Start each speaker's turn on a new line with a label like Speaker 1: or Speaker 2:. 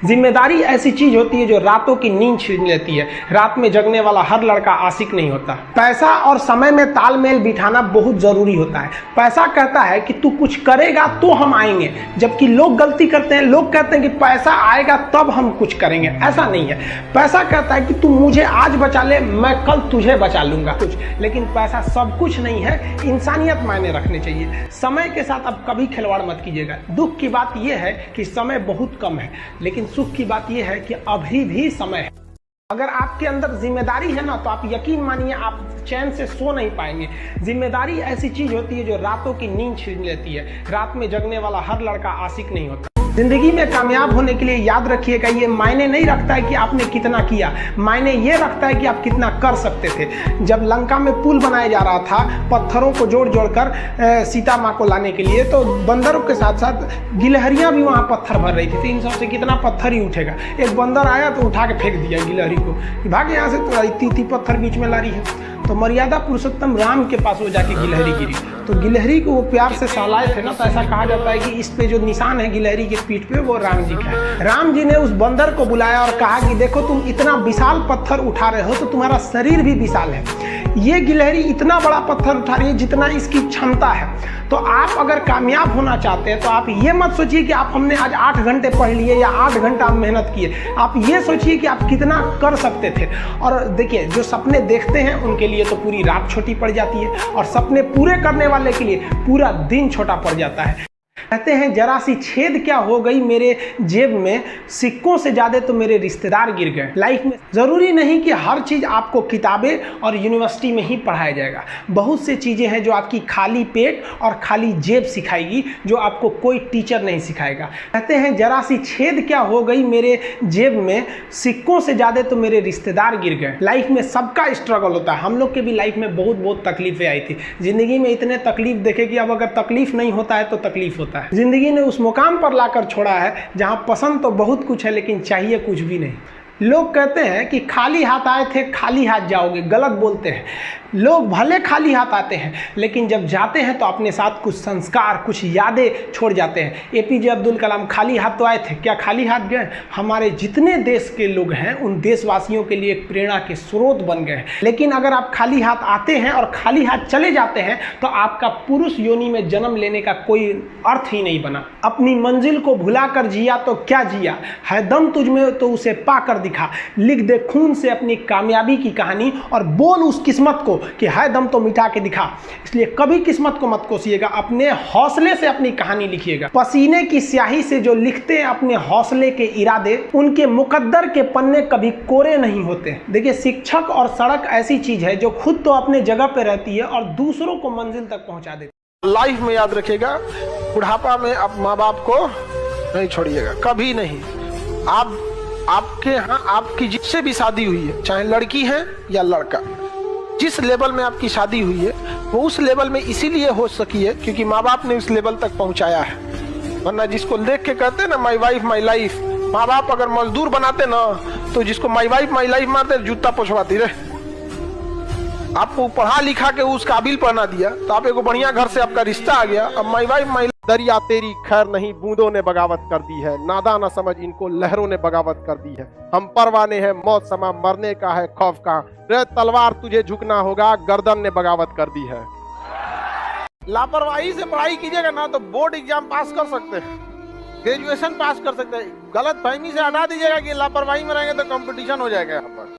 Speaker 1: जिम्मेदारी ऐसी चीज होती है जो रातों की नींद छीन लेती है। रात में जगने वाला हर लड़का आशिक नहीं होता। पैसा और समय में तालमेल बिठाना बहुत जरूरी होता है। पैसा कहता है कि तू कुछ करेगा तो हम आएंगे, जबकि लोग गलती करते हैं। लोग कहते हैं कि पैसा आएगा तब हम कुछ करेंगे। ऐसा नहीं है। पैसा कहता है कि तू मुझे आज बचा ले, मैं कल तुझे बचा लूंगा कुछ। लेकिन पैसा सब कुछ नहीं है। इंसानियत मायने रखने चाहिए। समय के साथ अब कभी खिलवाड़ मत कीजिएगा। दुख की बात यह है कि समय बहुत कम है, लेकिन सुख की बात यह है कि अभी भी समय है। अगर आपके अंदर जिम्मेदारी है ना, तो आप यकीन मानिए आप चैन से सो नहीं पाएंगे। जिम्मेदारी ऐसी चीज होती है जो रातों की नींद छीन लेती है। रात में जगने वाला हर लड़का आशिक नहीं होता। जिंदगी में कामयाब होने के लिए याद रखिएगा, ये मायने नहीं रखता है कि आपने कितना किया, मायने ये रखता है कि आप कितना कर सकते थे। जब लंका में पुल बनाया जा रहा था पत्थरों को जोड़ जोड़ कर सीता माँ को लाने के लिए, तो बंदरों के साथ साथ गिलहरियां भी वहाँ पत्थर भर रही थी। 300 से कितना पत्थर ही उठेगा। एक बंदर आया तो उठा के फेंक दिया गिलहरी को, भाग यहाँ से, तो इतनी पत्थर बीच में ला रही है। तो मर्यादा पुरुषोत्तम राम के पास वो जाके गिलहरी गिरी, तो गिलहरी को वो प्यार से सहलाए थे ना, तो ऐसा कहा जाता है कि इस पे जो निशान है गिलहरी के पीठ पे, वो राम जी का है। राम जी ने उस बंदर को बुलाया और कहा कि देखो तुम इतना विशाल पत्थर उठा रहे हो, तो तुम्हारा शरीर भी विशाल है। ये गिलहरी इतना बड़ा पत्थर उठा रही है जितना इसकी क्षमता है। तो आप अगर कामयाब होना चाहते हैं तो आप ये मत सोचिए कि आप हमने आज 8 घंटे पढ़ लिए या 8 घंटा मेहनत किए। आप ये सोचिए कि आप कितना कर सकते थे। और देखिए, जो सपने देखते हैं उनके लिए तो पूरी रात छोटी पड़ जाती है, और सपने पूरे करने वाले के लिए पूरा दिन छोटा पड़ जाता है। कहते हैं जरा सी छेद क्या हो गई मेरे जेब में, सिक्कों से ज्यादा तो मेरे रिश्तेदार गिर गए। लाइफ में जरूरी नहीं कि हर चीज आपको किताबें और यूनिवर्सिटी में ही पढ़ाया जाएगा। बहुत से चीजें हैं जो आपकी खाली पेट और खाली जेब सिखाएगी, जो आपको कोई टीचर नहीं सिखाएगा। कहते हैं जरा सी छेद क्या हो गई मेरे जेब में, सिक्कों से ज्यादा तो मेरे रिश्तेदार गिर गए। लाइफ में सबका स्ट्रगल होता है। हम लोग के भी लाइफ में बहुत तकलीफें आई थी। जिंदगी में इतने तकलीफ देखे कि अब अगर तकलीफ नहीं होता है तो तकलीफ होता है। जिंदगी ने उस मुकाम पर लाकर छोड़ा है जहां पसंद तो बहुत कुछ है, लेकिन चाहिए कुछ भी नहीं। लोग कहते हैं कि खाली हाथ आए थे खाली हाथ जाओगे, गलत बोलते हैं। लोग भले खाली हाथ आते हैं, लेकिन जब जाते हैं तो अपने साथ कुछ संस्कार, कुछ यादें छोड़ जाते हैं। एपीजे अब्दुल कलाम खाली हाथ तो आए थे, क्या खाली हाथ गए? हमारे जितने देश के लोग हैं उन देशवासियों के लिए एक प्रेरणा के स्रोत बन गए हैं। लेकिन अगर आप खाली हाथ आते हैं और खाली हाथ चले जाते हैं तो आपका पुरुष योनि में जन्म लेने का कोई अर्थ ही नहीं बना। अपनी मंजिल को भुला कर जिया तो क्या जिया, है दम तुझ में तो उसे पाकर दिखा। लिख दे खून से अपनी कामयाबी की कहानी और बोल उस किस्मत को कि है दम तो मिटा के दिखा। इसलिए कभी किस्मत को मत कोसिएगा, अपने हौसले से अपनी कहानी लिखिएगा। पसीने की स्याही से जो लिखते हैं अपने हौसले के इरादे, उनके मुकद्दर के पन्ने कभी कोरे नहीं होते। देखिए, शिक्षक और सड़क ऐसी चीज है जो खुद तो अपने जगह पे रहती है और दूसरों को मंजिल तक पहुंचा देती है। लाइफ में याद रखिएगा, बुढ़ापा में आप माँ बाप को नहीं छोड़िएगा, कभी नहीं। आपके यहाँ आपकी जिससे भी शादी हुई है, चाहे लड़की है या लड़का, जिस लेवल में आपकी शादी हुई है वो उस लेवल में इसीलिए हो सकी है क्योंकि माँ बाप ने उस लेवल तक पहुंचाया है। वरना जिसको देख के कहते हैं ना माई वाइफ माई लाइफ, माँ बाप अगर मजदूर बनाते ना तो जिसको माई वाइफ माई लाइफ मारते जूता पोछवाती रहे। आपको पढ़ा लिखा के उस काबिल बना दिया तो आप एक बढ़िया घर से आपका रिश्ता आ गया। अब माई वाइफ माई दरिया तेरी खैर नहीं, बूंदों ने बगावत कर दी है। नादा न समझ इनको लहरों ने बगावत कर दी है। हम परवाने हैं मौत समा, मरने का है खौफ का। रे तलवार तुझे झुकना होगा, गर्दन ने बगावत कर दी है। लापरवाही से पढ़ाई कीजिएगा ना तो बोर्ड एग्जाम पास कर सकते हैं, ग्रेजुएशन पास कर सकते हैं। गलत फहमी से हटा दीजिएगा कि लापरवाही में रहेंगे तो कंपटीशन हो जाएगा यहाँ पर।